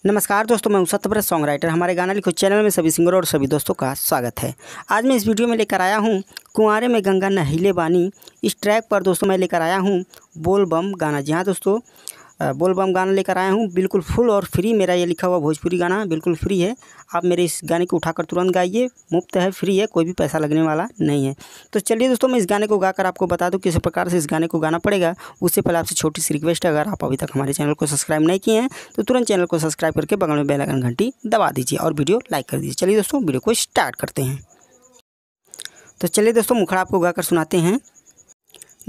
नमस्कार दोस्तों, मैं हूं सत्यव्रत सॉन्ग राइटर। हमारे गाना लिखो चैनल में सभी सिंगरों और सभी दोस्तों का स्वागत है। आज मैं इस वीडियो में लेकर आया हूं कुंवारे में गंगा नहिले बानी। इस ट्रैक पर दोस्तों मैं लेकर आया हूं बोल बम गाना। जी हाँ दोस्तों, बोल बम गाना लेकर आया हूं, बिल्कुल फुल और फ्री। मेरा ये लिखा हुआ भोजपुरी गाना बिल्कुल फ्री है। आप मेरे इस गाने को उठाकर तुरंत गाइए, मुफ्त है, फ्री है, कोई भी पैसा लगने वाला नहीं है। तो चलिए दोस्तों, मैं इस गाने को गाकर आपको बता दूं किस प्रकार से इस गाने को गाना पड़ेगा। उससे पहले आपसे छोटी सी रिक्वेस्ट है, अगर आप अभी तक हमारे चैनल को सब्सक्राइब नहीं किए हैं तो तुरंत चैनल को सब्सक्राइब करके बगल में बेल आइकन घंटी दबा दीजिए और वीडियो लाइक कर दीजिए। चलिए दोस्तों, वीडियो को स्टार्ट करते हैं। तो चलिए दोस्तों, मुखड़ा आपको गाकर सुनाते हैं।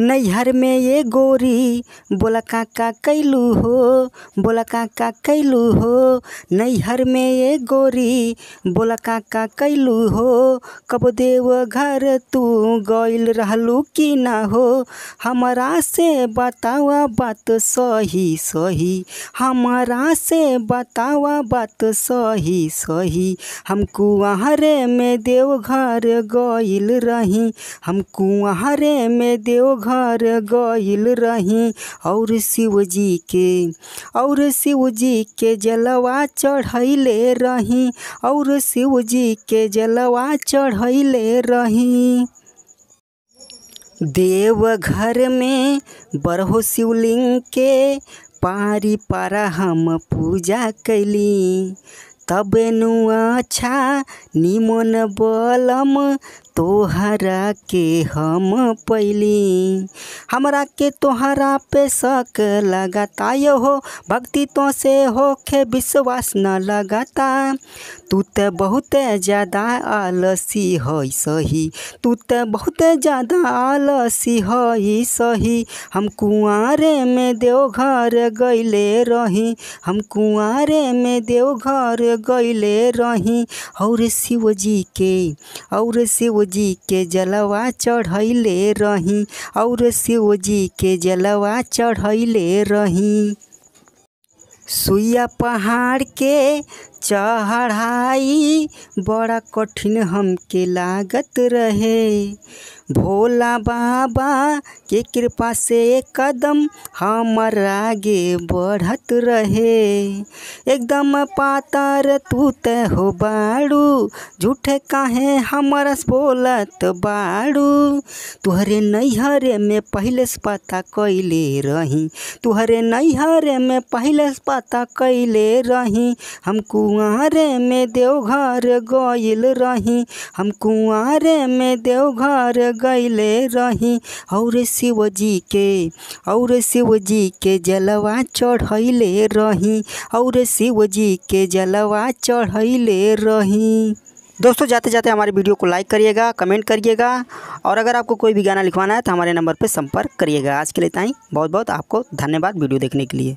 नैहर में ये गोरी बोला काका कैलू हो, बोला काका कैलू हो। नैहर में ये गोरी बोला काका कैलू हो। कब देव घर तू गइल रहलू कि ना हो। हमारा से बतावा बात सही सही, हमारा से बतावा बात सही सही। हम कुंवारे में देव घर गइल रही, हम कुंवारे में देव घर गइल रही। और शिव जी के जलवा चढ़ैले रही, और शिव जी के जलवा चढ़ैले रही। देव घर में बरहो शिवलिंग के पारी पारा हम पूजा कैली। तब नु अच्छा निमन बलम तोहरा के हम पैली। हमरा के तोहरा पे शक लगाता हो, भक्ति तो से होके विश्वास न लगाता। तू तो बहुत ज़्यादा आलसी है सही, तू तो बहुत ज़्यादा आलसी है सही। हम कुंवारे में देवघर गइले रही, हम कुंवारे में देवघर गइले रही। और शिव जी के जलवा चढ़ैले रही, और शिव जी के जलवा चढ़ैले रही। सुइया पहाड़ के चढ़ाई बड़ा कठिन हमके लागत रहे। भोला बाबा के कृपा से कदम हमर आगे बढ़त रहे। एकदम पातर तू ते हो बाड़ू, झूठे काहे हमरस बोलत बाड़ू। तुहरे नैहरे में पहले से पता कैले रही, तुहरे नैहरे में पहले से पता कैले रही। हम कुंवारे में देवघर गइल रही, हम कुंवारे में देवघर गइले रही। और शिव जी के जलवा चढ़ैले रही, और शिव जी के जलवा चढ़ैले रही। दोस्तों, जाते जाते हमारे वीडियो को लाइक करिएगा, कमेंट करिएगा, और अगर आपको कोई भी गाना लिखवाना है तो हमारे नंबर पर संपर्क करिएगा। आज के लिए इतना ही। बहुत बहुत आपको धन्यवाद वीडियो देखने के लिए।